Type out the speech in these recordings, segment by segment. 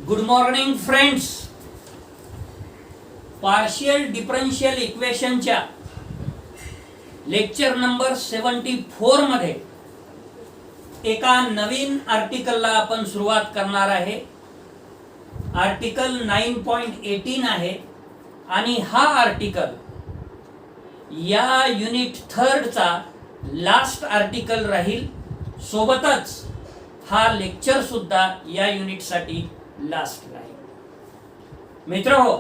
Good morning friends. Partial differential इक्वेशनच्या lecture number 74 मध्ये एका नवीन आर्टिकलला आपण सुरुवात करणार आहे. आर्टिकल 9.18 आहे आणि हा आर्टिकल या युनिट 3 चा लास्ट आर्टिकल राहील. सोबतच हा लेक्चर सुद्धा या युनिट साठी लास्ट राहील. मित्रहो,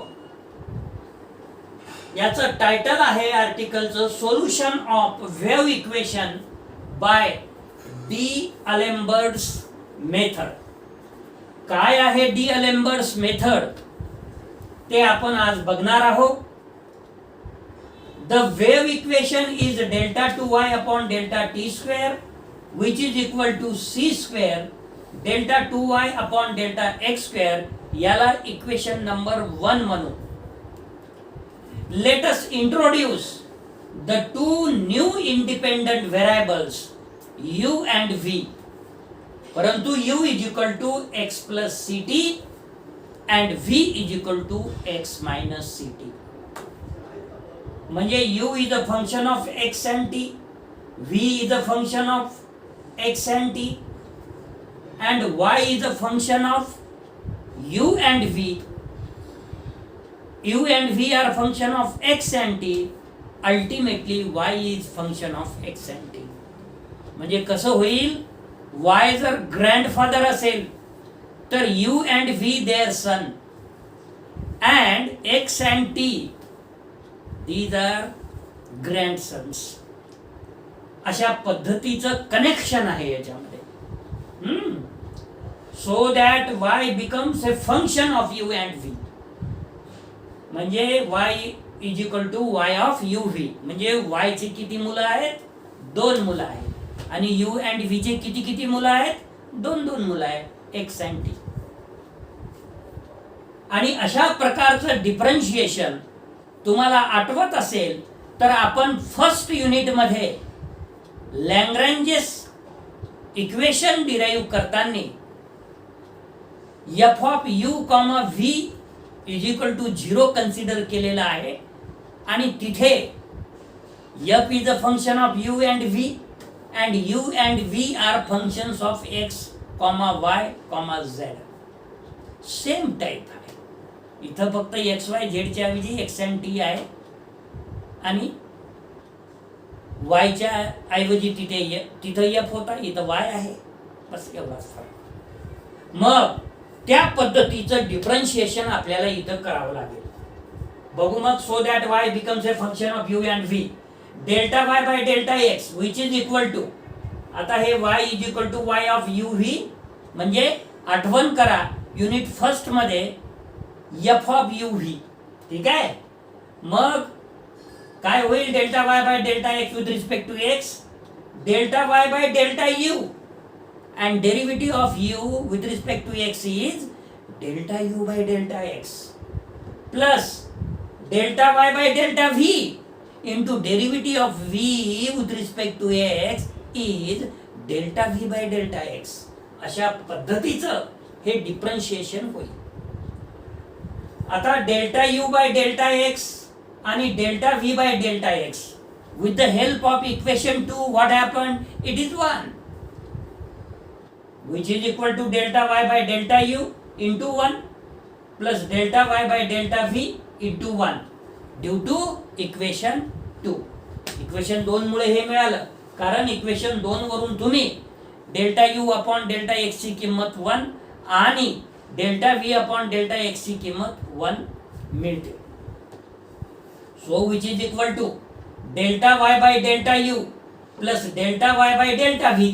याचं टायटल आहे आर्टिकलचं solution of wave equation by d'Alembert's method. काय आहे डी अलेम्बर्ट्स मेथड ते आपण आज बघणार आहोत. The wave equation is delta two Y upon delta T square which is equal to c square delta 2y upon delta x square. याला equation number 1 म्हणू. Let us introduce the two new independent variables u and v. परंतु u is equal to x plus ct and v is equal to x minus ct. म्हणजे u is a function of x and t, v is a function of x and t, and y is a function of u and v. U and v are function of x and t. Ultimately y is function of x and t. म्हणजे कसं होईल, y जर grandfather असेल तर u and v their son and x and t these are grandsons. अशा पद्धतीचं connection आहे याच्यामध्ये. So that y becomes a function of u and v. म्हणजे y is equal to y of u v. म्हणजे y चे किती मुलं आहेत? 2 मुलं आहेत. आणि u अँड v चे किती मुलं आहेत? 2 मुलं आहेत, x अँड t. आणि अशा प्रकारचं डिफरन्शिएशन तुम्हाला आठवत असेल तर आपण फर्स्ट युनिट मध्ये लॅग्रेंजेस इक्वेशन डिराइव करताना F of U comma V is equal to 0 consider केलेला आहे. आणि तिथे F is a function of U and V and U and V are functions of X comma Y comma Z. Same type आहे. इथं फक्त x Y झेडच्या ऐवजी x and T आहे आणि वायच्या ऐवजी तिथं एफ होता, इथं वाय आहे. बस एवढाच फरक. मग त्या पद्धतीचं डिफरन्शिएशन आपल्याला इथं करावं लागेल. बघू मग. So that Y becomes a function of U and V delta Y by delta X which is equal to. आता हे Y is equal to Y of U V. म्हणजे आठवण करा युनिट फर्स्ट मध्ये एफ ऑफ यू व्ही. ठीक आहे. मग काय होईल? Delta Y by delta X with respect to X, delta Y by delta U and derivative of U with respect to x is delta u by delta x plus delta Y by delta v into derivative of v with respect to x is delta v by delta x. अशा पद्धतीचं हे differentiation होईल. आता delta u by delta x आणि delta v by delta x with the help of equation 2 what happened? It is 1 which is equal to delta y by delta u into 1 plus delta y by delta v into 1 due to equation 2. Equation 2 मुळे हे मिळालं कारण equation 2 वरून तुम्ही delta u upon delta x ची किंमत 1 आणि delta v upon delta x ची किंमत 1 मिळते. So which is equal to delta y by delta u plus delta y by delta v.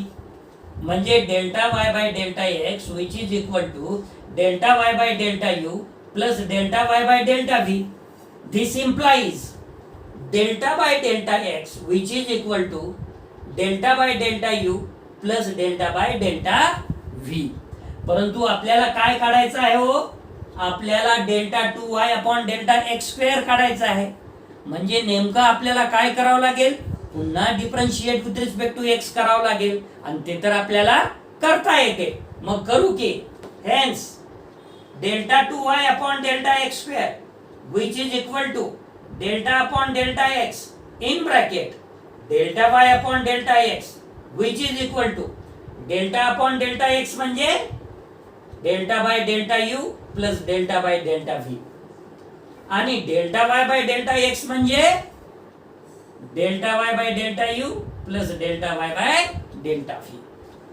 म्हणजे delta y by delta x which is equal to delta y by delta u plus delta y by delta v. This implies delta by delta x which is equal to delta by delta u plus delta by delta v. परंतु आपल्याला काय काढायचं आहे हो? आपल्याला delta 2y upon delta x square काढायचा आहे. म्हणजे नेमकं आपल्याला काय करावं लागेल? पुन्हा differentiate with respect to X करावं लागेल आणि ते तर आपल्याला करता येते. मग करू की. Hence delta 2y upon delta x square which is equal to delta upon delta x in bracket delta y upon delta x which is equal to delta upon delta x म्हणजे delta by delta u plus delta by delta v आणि delta y by delta x म्हणजे delta y by delta u plus delta y by delta v.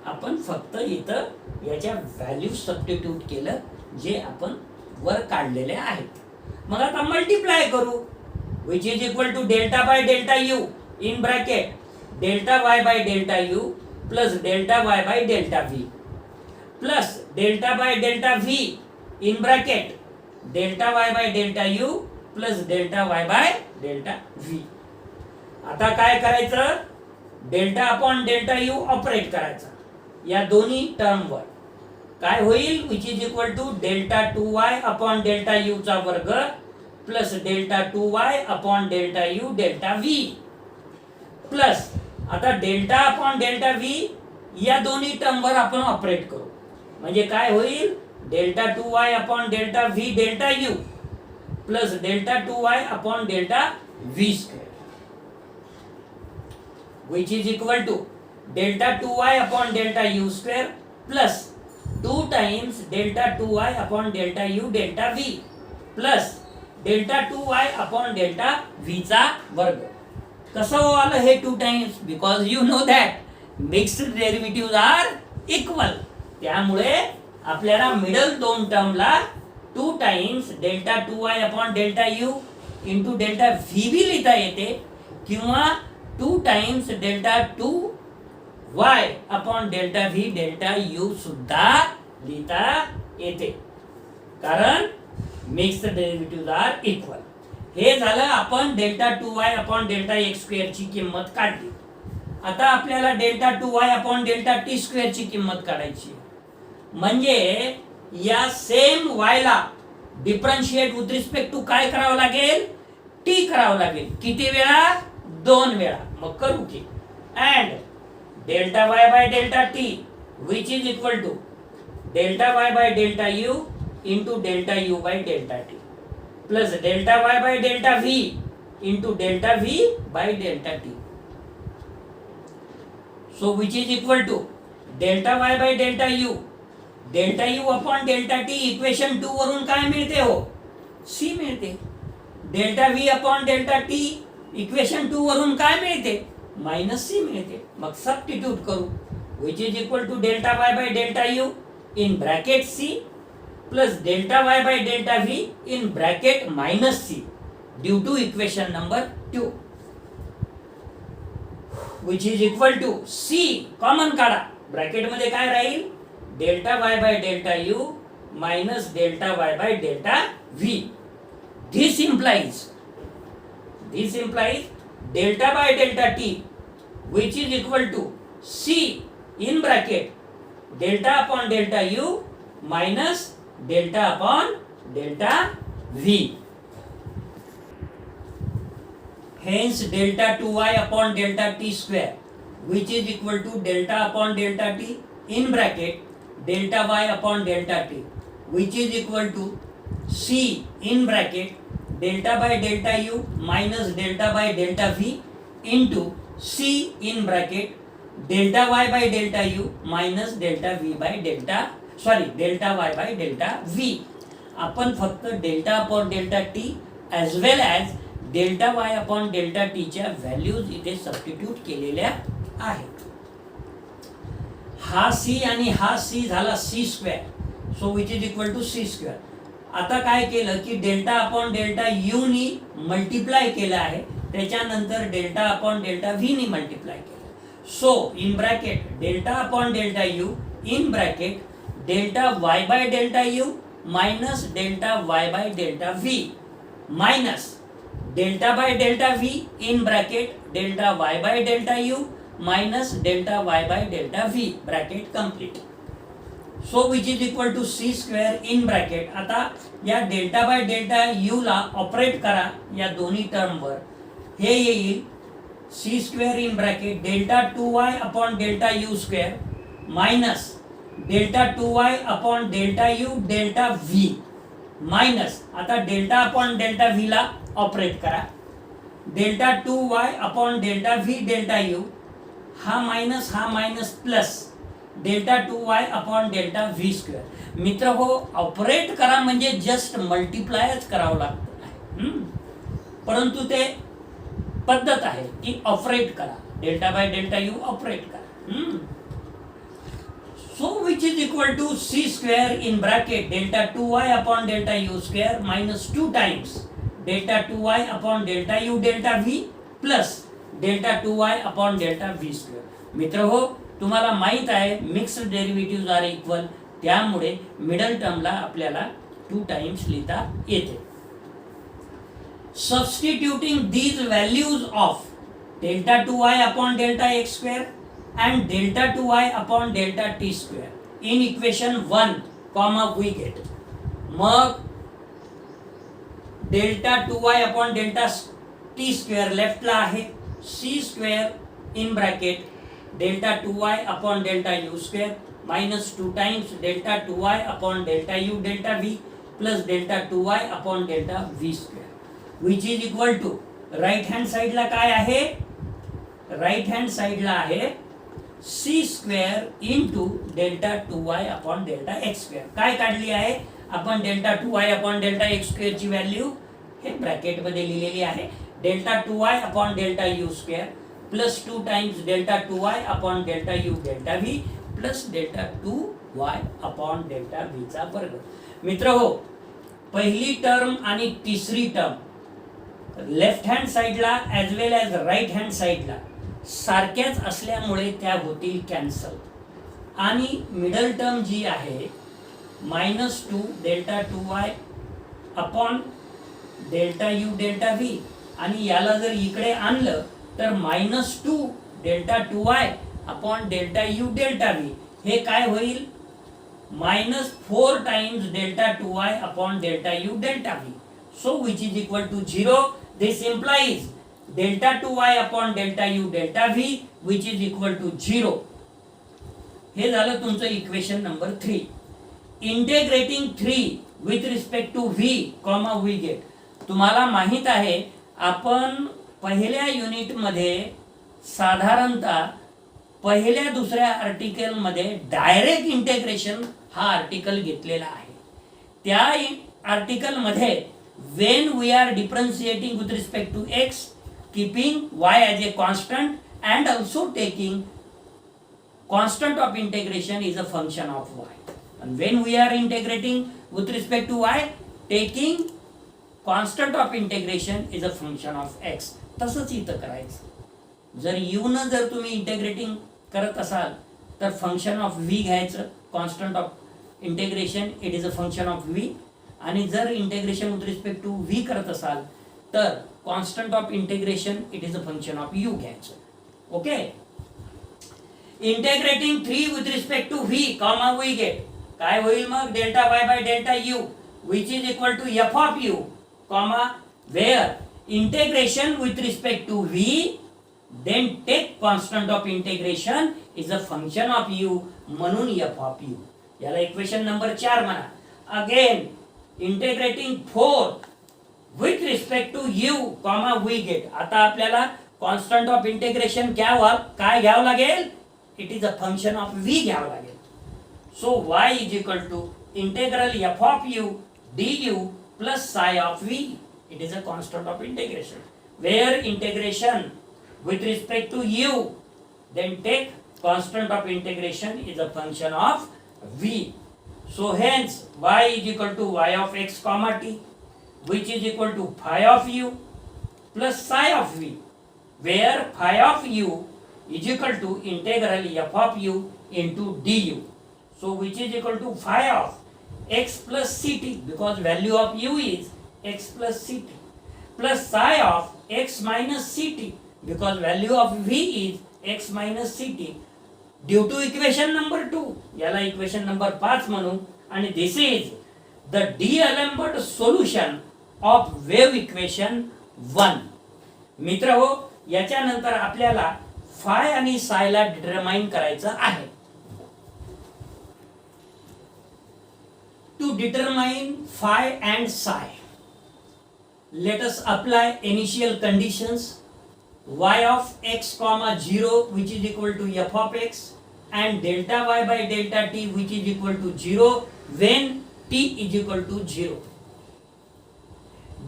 आपण फक्त इथं याच्या value substitute केलं जे आपण वर काढलेले आहेत. मग आता मल्टिप्लाय करू which is equal to delta by delta u in bracket delta y by delta u plus delta y by delta v plus delta by delta v in bracket delta y by delta u plus delta y by delta v. आता काय करायचं, delta upon delta U operate करायचा या दोन्ही टर्मवर. काय होईल, which is equal to delta 2y upon delta U चा वर्ग plus delta 2y upon delta U delta v plus आता डेल्टा अपॉन डेल्टा v या दोन्ही टर्मवर आपण ऑपरेट करू. म्हणजे काय होईल, delta 2y upon delta v delta u plus delta 2y upon delta v square which is equal to delta 2y upon delta u square plus 2 times delta 2y upon delta u delta v plus delta 2y upon delta v चा वर्ग. कसं आलं हे 2 times, because you know that mixed derivatives are equal. त्यामुळे आपल्याला middle दोन टर्मला 2 times delta 2y upon delta u into delta v भी लिहिता येते किंवा 2 times delta 2y upon delta v delta u सुद्धा लिहिता येते कारण मिक्स्ड डेरिव्हेटिव्ह आर इक्वल. हे झालं आपण delta 2y upon delta x square ची किंमत काढली. आता आपल्याला delta 2y upon delta t square ची किंमत काढायची. म्हणजे या सेम y ला डिफरन्शिएट विथ रिस्पेक्ट टू काय करावं लागेल, t करावं लागेल. किती वेळा, 2 वेळा. मग करू की and delta y by delta t which is equal to delta y by delta u into delta u by delta t plus delta y by delta v into delta v by delta t. So which is equal to delta y by delta u delta u upon delta t equation 2 वरून काय मिळते हो, c मिळते. Delta v upon delta t equation 2 वरून काय मिळते, minus c मिळते. मग सबस्टिट्यूट करू which is equal to delta y by delta u in bracket c plus delta y by delta v in bracket minus c due to equation number 2 which is equal to c common काढा. Bracket मध्ये काय राहील, delta y by delta u minus delta y by delta v. This implies delta by delta t which is equal to c in bracket delta upon delta u minus delta upon delta v. Hence delta 2y upon delta t square which is equal to delta upon delta t in bracket delta y upon delta t which is equal to c in bracket delta by delta u minus delta by delta v into c in bracket delta y by delta u minus delta v by delta delta y by delta v. आपण फक्त delta upon delta t as well as delta y upon delta t च्या values इथे substitute केलेल्या आहेत. हा c आणि हा c झाला c square, so which is equal to c square. आता काय केलं की डेल्टा अपॉन डेल्टा यू नी मल्टिप्लाय केलं आहे, त्याच्यानंतर डेल्टा अपॉन डेल्टा व्ही नी मल्टिप्लाय केलं. So in bracket delta upon delta U in bracket delta Y by delta U minus delta Y by delta V minus delta by delta V in bracket delta Y by delta U minus delta Y by delta V bracket complete. So which is equal to C square in bracket. आता या delta by delta U ला operate करा या दोन्ही टर्मवर. हे येईल C square in bracket delta 2y upon delta U square minus delta 2y upon delta U delta V minus, आता डेल्टा अपॉन डेल्टा व्ही ला ऑपरेट करा, delta 2y upon delta v delta u, हा minus plus delta 2y upon delta v square. मित्र हो, operate करा म्हणजे just मल्टिप्लायच करावं लागतं, परंतु ते पद्धत आहे की ऑपरेट करा, delta by delta U operate करा. So which is equal to c square in bracket delta 2y upon delta u square minus 2 times delta 2y upon delta u delta v plus delta 2y upon delta v square. मित्र हो, तुम्हाला माहित आहे mixed derivative R equal, त्यामुळे middle टर्मला आपल्याला 2 times लिहिता येते. Substituting these values of delta 2y upon delta x square and delta 2y upon delta t square in equation 1, we get मग delta 2y upon delta t square left ला आहे, c square in bracket delta 2y upon delta u square minus 2 times delta 2y upon delta u delta v plus delta 2y upon delta v square which is equal to right hand साइडला काय आहे, right hand साइडला आहे c square into delta 2y upon delta x square. काय काढली आहे आपण, delta 2y upon delta x square ची व्हॅल्यू हे ब्रॅकेट मध्ये लिहिलेली आहे, delta 2y upon delta u square plus 2 times delta 2y upon delta u delta v plus delta 2y upon delta v चा वर्ग. मित्र हो, पहिली टर्म आणि तिसरी टर्म लेफ्ट हँड साइडला ॲज वेल ॲज राईट हँड साइडला सारख्याच असल्यामुळे त्या होतील कॅन्सल, आणि मिडल टर्म जी आहे -2 delta 2y upon delta u delta v, आणि याला जर इकडे आणलं तर -2 delta 2y upon delta u delta v, हे काय होईल -4 times delta 2y upon delta u delta v. So which is equal to 0. This implies delta 2y upon delta u delta v which is equal to 0. हे झालं तुमचं equation number 3. Integrating 3 with respect to v, we get. तुम्हाला माहित आहे आपण पहिल्या unit मध्ये साधारणतः पहिल्या दुसऱ्या आर्टिकल मध्ये डायरेक्ट इंटेग्रेशन हा आर्टिकल घेतलेला आहे. त्या आर्टिकल मध्ये when we are differentiating with respect to x, keeping y as a constant and also taking constant of integration is a function of y, and when we are integrating with respect to y, taking constant of integration is a function of x. तसंच इथं करायचं. जर u न जर तुम्ही integrating करत असाल तर फंक्शन ऑफ v घ्यायचं, constant of integration it is a function of v, आणि जर integration with respect to v करत असाल तर constant of integration it is a function of u घ्यायचं. Okay, integrating 3 with respect to v, we get काय होईल मग, delta y by delta u which is equal to f of u, where integration with respect to v then take constant of integration is a function of u, म्हणून f of u. याला equation number 4 म्हणा. Again integrating 4 with respect to u, we get. आता आपल्याला constant of integration काय घ्यावं लागेल, it is a function of v घ्यावं लागेल. So y is equal to integral f of u du plus psi of v, it is a constant of integration, where integration with respect to u then take constant of integration is a function of v. So hence y is equal to y of x comma t which is equal to phi of u plus psi of v, where phi of u is equal to integral f of u into du. So which is equal to phi of x plus ct, because value of u is x plus ct, plus psi of x minus ct, because value of v is x minus ct, due to equation number 2. याला equation number 5 म्हणू, आणि this is the d'Alembert solution of wave equation 1. मित्र हो, याच्यानंतर आपल्याला five आणि सायला determine करायचं आहे. To determine phi and psi, let us apply initial conditions y of x comma 0 which is equal to f of x and delta y by delta t which is equal to 0 when t is equal to 0.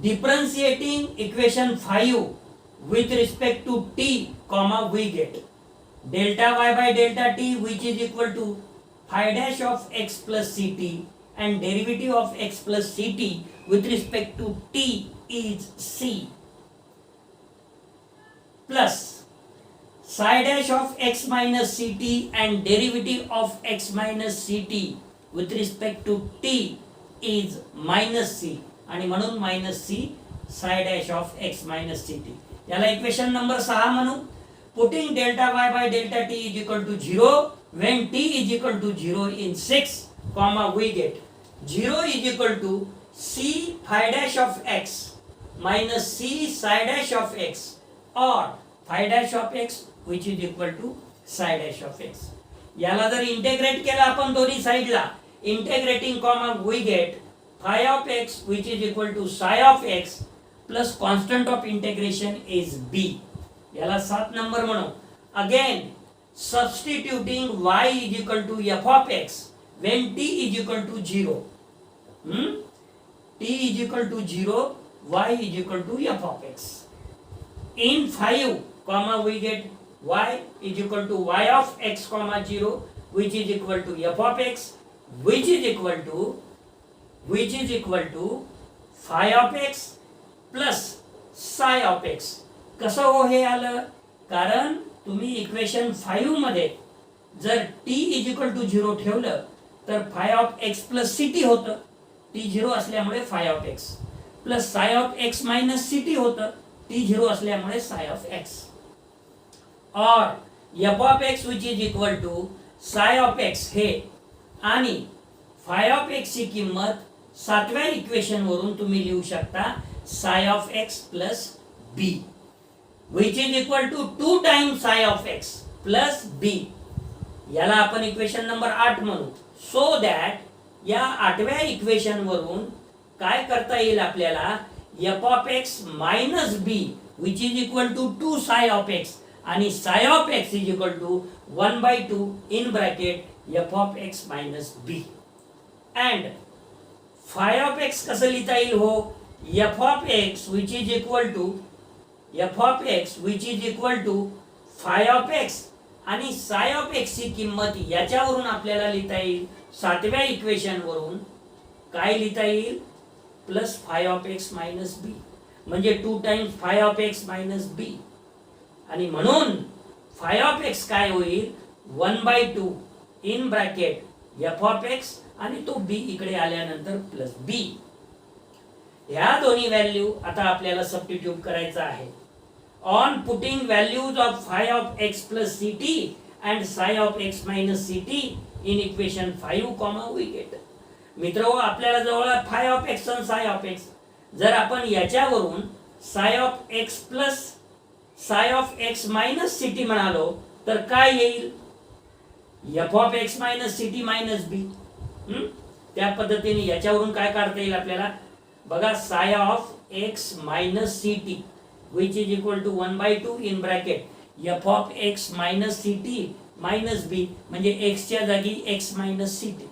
Differentiating equation 5 with respect to t comma we get delta y by delta t which is equal to phi dash of x plus ct and derivative of x plus ct with respect to t is c plus psi dash of x minus ct and derivative of x minus ct with respect to t is minus c आणि म्हणून minus c psi dash of x minus ct. याला equation number 6 म्हणू. Putting delta y by delta t is equal to 0 when t is equal to 0 in 6 comma we get 0 is equal to c phi dash of x minus c psi dash of x or phi dash of x which is equal to psi dash of x. याला जर integrate केलं आपण दोन्ही साइडला integrating comma we get phi of x which is equal to psi of x plus constant of integration is b. याला 7 number म्हणू. Again substituting y is equal to f of x when t is equal to 0. T is equal to 0, y is equal to f of x. In 5 comma we get y is equal to y of x comma 0 which is equal to f of x which is equal to phi of x plus psi of x. कसं हो हे आलं? कारण तुम्ही equation 5 मध्ये जर t is equal to 0 ठेवलं तर phi of x plus ct होतं. t 0 असल्यामुळे phi of x plus psi of x minus ct होतं. t 0 असल्यामुळे psi of x और f of x which is equal to psi of x हे आणि phi of x ची किंमत 7व्या equation वरून तुम्ही लिहू शकता psi of x plus b which is equal to 2 times psi of x plus b. याला आपण इक्वेशन नंबर 8 म्हणू. सो दॅट या 8व्या इक्वेशन वरून काय करता येईल आपल्याला f of x minus b which is equal to 2 psi of x आणि psi of x is equal to 1/2 in bracket f of x minus b and phi of x कसं लिहिता येईल हो? f of x which is equal to phi of x आणि psi of x ची किंमत याच्यावरून आपल्याला लिहिता येईल 7व्या इक्वेशन वरून काय लिहिता येईल plus phi of x minus b म्हणजे 2 times phi of x minus b आणि म्हणून phi of x काय होईल 1/2 in bracket f of x आणि तो b इकडे आल्यानंतर प्लस b. ह्या दोन्ही व्हॅल्यू आता आपल्याला सबस्टिट्यूट करायचा आहे. On putting values of phi of x plus ct and psi of x minus ct in equation 5 comma we get. मित्र आपल्याला जवळ phi of x आणि psi of x जर आपण याच्यावरून psi of x plus psi of x minus ct म्हणालो तर काय येईल f of x minus ct minus b. त्या पद्धतीने याच्यावरून काय काढता येईल आपल्याला बघा psi of x minus ct which is equal to 1/2 in bracket f of x minus ct minus b म्हणजे x च्या जागी x minus ct.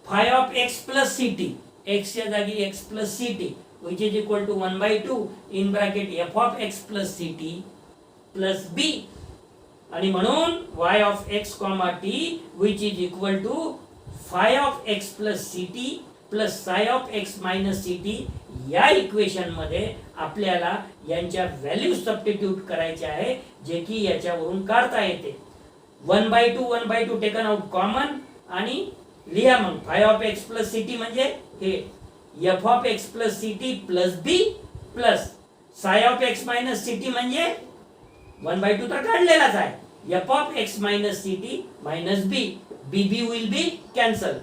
phi of x plus ct x च्या जागी x plus ct which is equal to 1/2 in bracket f of x plus ct plus b आणि म्हणून y of x comma t which is equal to phi of x plus ct plus psi of x minus ct या equation मध्ये आपल्याला यांच्या value substitute करायचे आहे जे की याच्यावरून काढता येते. 1/2 टेकन आउट कॉमन आणि लिहा मग phi of x plus ct म्हणजे हे f of x plus ct plus b plus psi of x minus ct म्हणजे 1/2 तर काढलेलाच आहे f of x minus ct minus b b will be cancel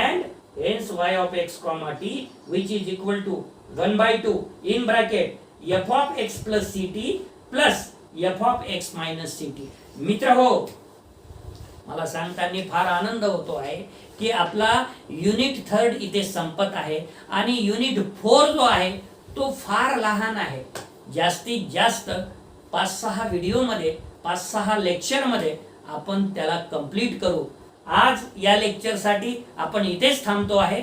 and hence y of x comma t which is equal to 1/2 in bracket f of x plus ct plus f of x minus ct. मित्र हो मला सांगताना फार आनंद होतो आहे की आपला unit 3 इथे संपत आहे आणि युनिट 4 जो आहे तो फार लहान आहे. जास्तीत जास्त 5-6 व्हिडिओमध्ये 5-6 लेक्चरमध्ये आपण त्याला कंप्लीट करू. आज या लेक्चरसाठी आपण इथेच थांबतो आहे.